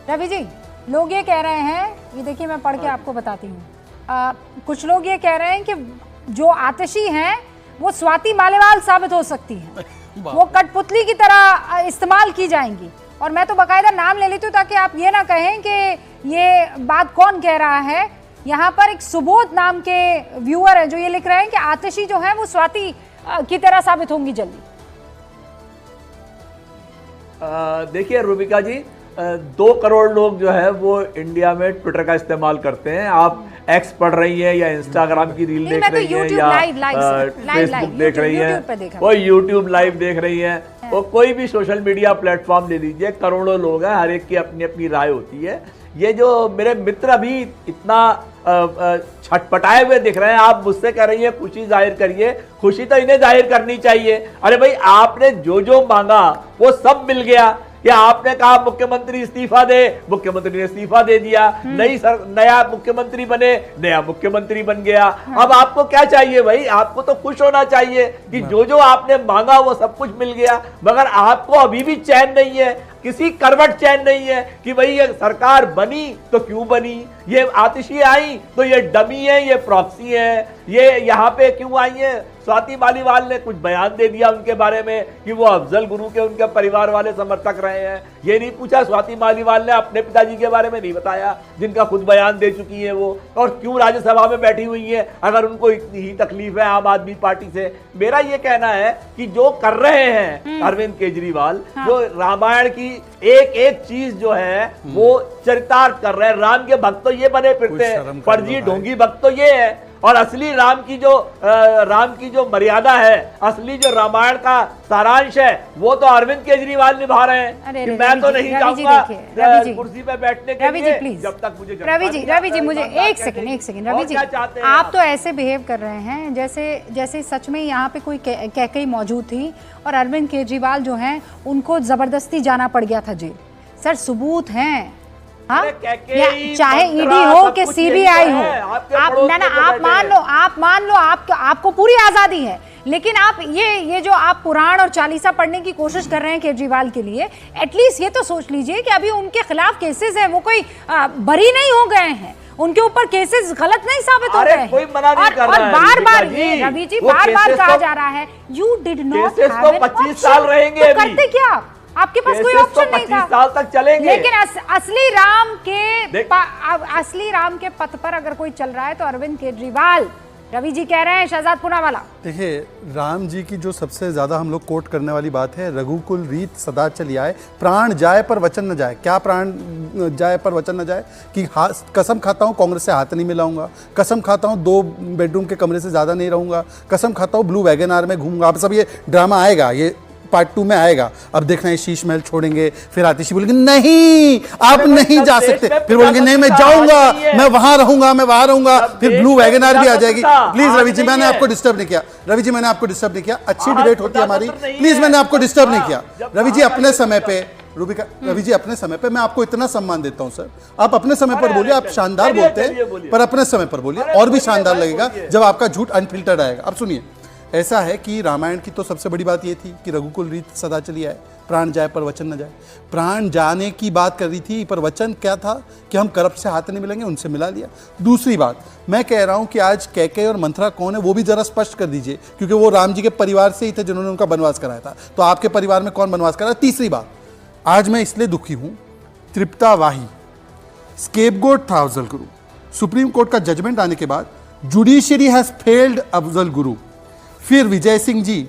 रवि जी, लोग ये कह रहे हैं, ये देखिए मैं पढ़ के आपको बताती हूँ, कुछ लोग ये कह रहे हैं कि जो आतिशी हैं वो स्वाति मालीवाल साबित हो सकती हैं, वो कठपुतली की तरह इस्तेमाल की जाएंगी। और मैं तो बाकायदा नाम ले लेती हूँ ताकि आप ये ना कहें कि ये बात कौन कह रहा है। यहाँ पर एक सुबोध नाम के व्यूअर है जो ये लिख रहे हैं कि आतिशी जो है वो स्वाति की तरह साबित होंगी जल्दी। देखिए रूबिका जी, 2 करोड़ लोग जो है वो इंडिया में ट्विटर का इस्तेमाल करते हैं। आप एक्स पढ़ रही हैं या इंस्टाग्राम की रील देख रही हैं या फेसबुक देख रही हैं, वो यूट्यूब लाइव देख रही हैं, वो कोई भी सोशल मीडिया प्लेटफॉर्म ले लीजिए, करोड़ों लोग हैं, हर एक की अपनी अपनी राय होती है। ये जो मेरे मित्र अभी इतना छटपटाए हुए दिख रहे हैं, आप मुझसे कह रही हैं खुशी जाहिर करिए, खुशी तो इन्हें जाहिर करनी चाहिए। अरे भाई, आपने जो जो मांगा वो सब मिल गया। या आपने कहा मुख्यमंत्री इस्तीफा दे, मुख्यमंत्री ने इस्तीफा दे दिया, नया मुख्यमंत्री बने, नया मुख्यमंत्री बन गया। अब आपको क्या चाहिए भाई? आपको तो खुश होना चाहिए कि जो जो आपने मांगा वो सब कुछ मिल गया, मगर आपको अभी भी चैन नहीं है, किसी करवट चैन नहीं है कि भाई ये सरकार बनी तो क्यों बनी, ये आतिशी आई तो ये डमी है, ये प्रॉक्सी है, ये यहाँ पे क्यों आई है। स्वाति मालीवाल ने कुछ बयान दे दिया उनके बारे में कि वो अफजल गुरु के उनके परिवार वाले समर्थक रहे हैं। ये नहीं पूछा स्वाति मालीवाल ने अपने पिताजी के बारे में नहीं बताया, जिनका खुद बयान दे चुकी है वो, और क्यों राज्यसभा में बैठी हुई है अगर उनको इतनी ही तकलीफ है आम आदमी पार्टी से। मेरा ये कहना है कि जो कर रहे हैं अरविंद केजरीवाल, जो रामायण की एक एक चीज जो है वो चरितार्थ कर रहे हैं। राम के भक्त तो ये बने फिरते हैं, फर्जी ढोंगी भक्त तो ये है, और असली राम की जो मर्यादा है, असली जो रामायण का सारांश है, वो तो अरविंद केजरीवाल निभा रहे हैं। कि मैं तो नहीं जाऊंगा कुर्सी पे बैठने के लिए जब तक मुझे। रवि जी मुझे एक सेकंड रवि जी, आप तो ऐसे बिहेव कर रहे हैं जैसे सच में यहाँ पे कोई कैकई मौजूद थी और अरविंद केजरीवाल जो हैं उनको जबरदस्ती जाना पड़ गया था जेल। सर सबूत हैं, हाँ? चाहे ईडी हो कि सीबीआई हो, आप मान लो आपको पूरी आजादी है, लेकिन आप ये जो आप पुराण और चालीसा पढ़ने की कोशिश कर रहे हैं केजरीवाल के लिए, एटलीस्ट ये तो सोच लीजिए कि अभी उनके खिलाफ केसेस हैं, वो कोई बरी नहीं हो गए हैं, उनके ऊपर केसेस गलत नहीं साबित हो गए हैं। और बार-बार ये रवि जी बार-बार कहा जा रहा है you did not have it, 25 साल रहेंगे, करते क्या? आपके पास कोई ऑप्शन नहीं था, 25 साल तक चलेंगे। लेकिन असली राम के पथ पर अगर कोई चल रहा है तो अरविंद केजरीवाल। रवि जी कह रहे हैं शहजाद पूनावाला। देखिए, राम जी की जो सबसे ज्यादा हम लोग कोट करने वाली बात है, रघुकुल रीत सदा चली आए, प्राण जाए पर वचन न जाए। क्या प्राण जाए पर वचन न जाए? कि कसम खाता हूँ कांग्रेस से हाथ नहीं मिलाऊंगा, कसम खाता हूँ 2 बेडरूम के कमरे से ज्यादा नहीं रहूंगा, कसम खाता हूँ ब्लू वैगन आर में घूमूंगा। अब सब ये ड्रामा आएगा, ये पार्ट 2 में आएगा। अब देखना है शीश महल छोड़ेंगे, फिर आतिशी बोलेंगे नहीं आप नहीं जा सकते, फिर बोलेंगे नहीं मैं जाऊंगा, मैं वहां रहूंगा, फिर ब्लू वैगन आर भी आ जाएगी। प्लीज रवि जी, मैंने आपको डिस्टर्ब नहीं किया, अच्छी डिबेट होती है हमारी, प्लीज मैंने आपको डिस्टर्ब नहीं किया। रवि जी अपने समय पे, रवि जी अपने समय पे मैं आपको इतना सम्मान देता हूं सर, आप अपने समय पर बोलिए, आप शानदार बोलते हैं, पर अपने समय पर बोलिए और भी शानदार लगेगा जब आपका झूठ अनफिल्टर्ड आएगा। अब सुनिए, ऐसा है कि रामायण की तो सबसे बड़ी बात ये थी कि रघुकुल रीत सदा चली आए, प्राण जाए पर वचन न जाए। प्राण जाने की बात कर रही थी, पर वचन क्या था कि हम करप्ट से हाथ नहीं मिलेंगे, उनसे मिला लिया। दूसरी बात मैं कह रहा हूं कि आज कैकेयी और मंथरा कौन है वो भी जरा स्पष्ट कर दीजिए, क्योंकि वो राम जी के परिवार से ही थे जिन्होंने उनका बनवास कराया था, तो आपके परिवार में कौन बनवास कराया? तीसरी बात, आज मैं इसलिए दुखी हूं, तृप्ता वाही स्केपगोट था अफजल गुरु। सुप्रीम कोर्ट का जजमेंट आने के बाद judiciary has failed Afzal Guru. फिर विजय सिंह जी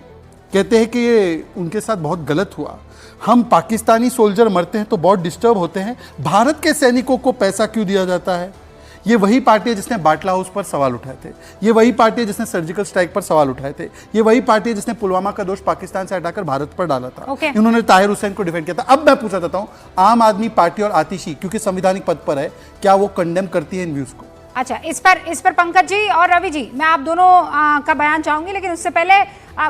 कहते हैं कि ये उनके साथ बहुत गलत हुआ, हम पाकिस्तानी सोल्जर मरते हैं तो बहुत डिस्टर्ब होते हैं, भारत के सैनिकों को पैसा क्यों दिया जाता है? ये वही पार्टी है जिसने बाटला हाउस पर सवाल उठाए थे, ये वही पार्टी है जिसने सर्जिकल स्ट्राइक पर सवाल उठाए थे, ये वही पार्टी है जिसने पुलवामा का दोष पाकिस्तान से हटाकर भारत पर डाला था। इन्होंने ताहिर हुसैन को डिफेंड किया था। अब मैं पूछना चाहता हूं, आम आदमी पार्टी और आतिशी क्योंकि संवैधानिक पद पर है, क्या वो कंडेम करती है इन व्यूज को? अच्छा, इस पर पंकज जी और रवि जी मैं आप दोनों का बयान चाहूंगी, लेकिन उससे पहले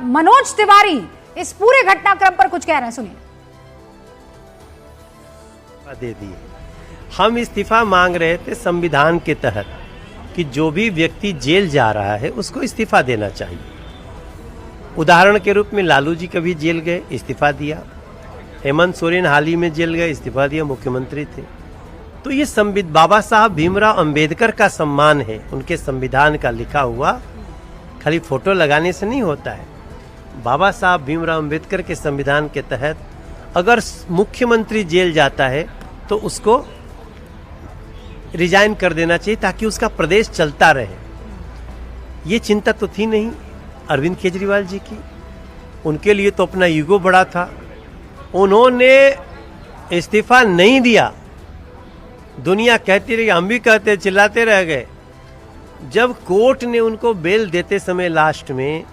मनोज तिवारी इस पूरे घटनाक्रम पर कुछ कह रहे हैं, सुनिए। दे दिए, हम इस्तीफा मांग रहे थे संविधान के तहत कि जो भी व्यक्ति जेल जा रहा है उसको इस्तीफा देना चाहिए। उदाहरण के रूप में लालू जी कभी जेल गए, इस्तीफा दिया, हेमंत सोरेन हाल ही में जेल गए, इस्तीफा दिया, मुख्यमंत्री थे। तो ये बाबा साहब भीमराव अंबेडकर का सम्मान है, उनके संविधान का लिखा हुआ, खाली फोटो लगाने से नहीं होता है। बाबा साहब भीमराव अंबेडकर के संविधान के तहत अगर मुख्यमंत्री जेल जाता है तो उसको रिजाइन कर देना चाहिए ताकि उसका प्रदेश चलता रहे। ये चिंता तो थी नहीं अरविंद केजरीवाल जी की, उनके लिए तो अपना ईगो बड़ा था, उन्होंने इस्तीफा नहीं दिया। दुनिया कहती रही, हम भी कहते, चिल्लाते रह गए। जब कोर्ट ने उनको बेल देते समय लास्ट में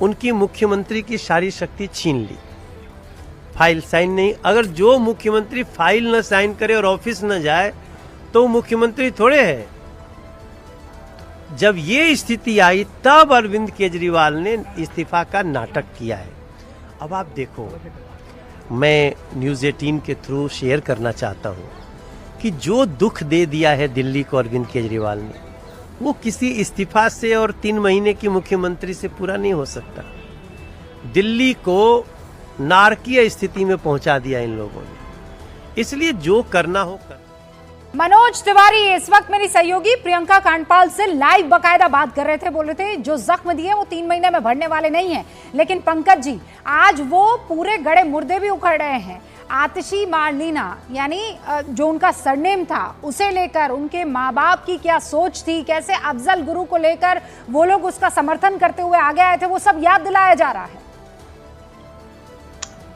उनकी मुख्यमंत्री की सारी शक्ति छीन ली, फाइल साइन नहीं। अगर जो मुख्यमंत्री फाइल न साइन करे और ऑफिस न जाए तो मुख्यमंत्री थोड़े है। जब ये स्थिति आई तब अरविंद केजरीवाल ने इस्तीफा का नाटक किया है। अब आप देखो, मैं न्यूज़ 18 के थ्रू शेयर करना चाहता हूँ कि जो दुख दे दिया है दिल्ली को अरविंद केजरीवाल ने, वो किसी इस्तीफा से और 3 महीने की मुख्यमंत्री से पूरा नहीं हो सकता। दिल्ली को नारकीय स्थिति में पहुंचा दिया इन लोगों ने, इसलिए जो करना हो कर। मनोज तिवारी इस वक्त मेरी सहयोगी प्रियंका कांडपाल से लाइव बकायदा बात कर रहे थे, बोल रहे थे जो जख्म दिए वो 3 महीने में भरने वाले नहीं हैं। लेकिन पंकज जी, आज वो पूरे गड़े मुर्दे भी उखड़ रहे हैं। आतिशी मारलीना यानी जो उनका सरनेम था, उसे लेकर उनके माँ बाप की क्या सोच थी, कैसे अफजल गुरु को लेकर वो लोग उसका समर्थन करते हुए आगे आए थे, वो सब याद दिलाया जा रहा है।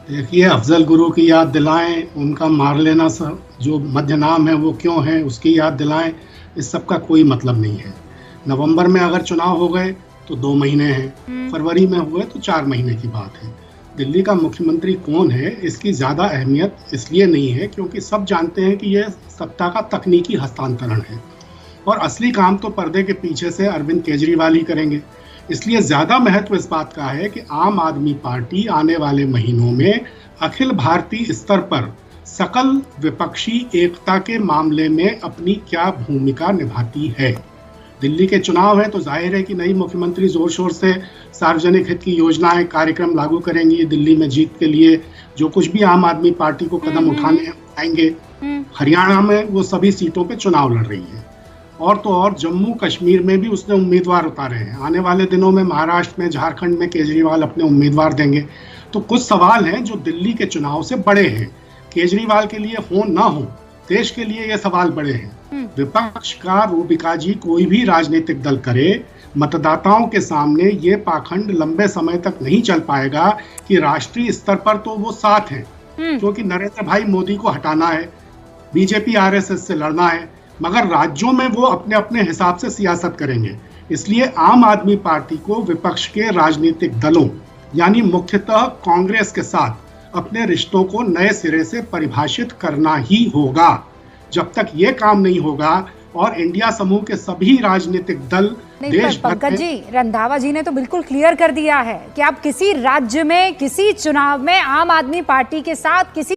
देखिए, अफजल गुरु की याद दिलाएं, उनका मार लेना जो मध्य नाम है वो क्यों है उसकी याद दिलाएं, इस सब का कोई मतलब नहीं है। नवंबर में अगर चुनाव हो गए तो 2 महीने हैं, फरवरी में हुए तो 4 महीने की बात है। दिल्ली का मुख्यमंत्री कौन है इसकी ज़्यादा अहमियत इसलिए नहीं है क्योंकि सब जानते हैं कि यह सत्ता का तकनीकी हस्तांतरण है और असली काम तो पर्दे के पीछे से अरविंद केजरीवाल ही करेंगे। इसलिए ज़्यादा महत्व इस बात का है कि आम आदमी पार्टी आने वाले महीनों में अखिल भारतीय स्तर पर सकल विपक्षी एकता के मामले में अपनी क्या भूमिका निभाती है। दिल्ली के चुनाव है तो जाहिर है कि नई मुख्यमंत्री जोर शोर से सार्वजनिक हित की योजनाएं, कार्यक्रम लागू करेंगी। दिल्ली में जीत के लिए जो कुछ भी आम आदमी पार्टी को कदम उठाएंगे। हरियाणा में वो सभी सीटों पे चुनाव लड़ रही है और तो और जम्मू कश्मीर में भी उसने उम्मीदवार उतारे हैं। आने वाले दिनों में महाराष्ट्र में, झारखंड में केजरीवाल अपने उम्मीदवार देंगे। तो कुछ सवाल हैं जो दिल्ली के चुनाव से बड़े हैं। केजरीवाल के लिए हो ना हो, देश के लिए ये सवाल बड़े हैं। विपक्ष का रूबिका जी कोई भी राजनीतिक दल करे, मतदाताओं के सामने ये पाखंड लंबे समय तक नहीं चल पाएगा कि राष्ट्रीय स्तर पर तो वो साथ हैं क्योंकि नरेंद्र भाई मोदी को हटाना है, बीजेपी आरएसएस से लड़ना है, मगर राज्यों में वो अपने अपने हिसाब से सियासत करेंगे। इसलिए आम आदमी पार्टी को विपक्ष के राजनीतिक दलों यानी मुख्यतः कांग्रेस के साथ अपने रिश्तों को नए सिरे से परिभाषित करना ही होगा। जब तक ये काम नहीं होगा और इंडिया समूह के सभी राजनीतिक दल देश भर पंकज जी, रंधावा जी ने तो बिल्कुल क्लियर कर दिया है कि आप किसी राज्य में किसी चुनाव में आम आदमी पार्टी के साथ किसी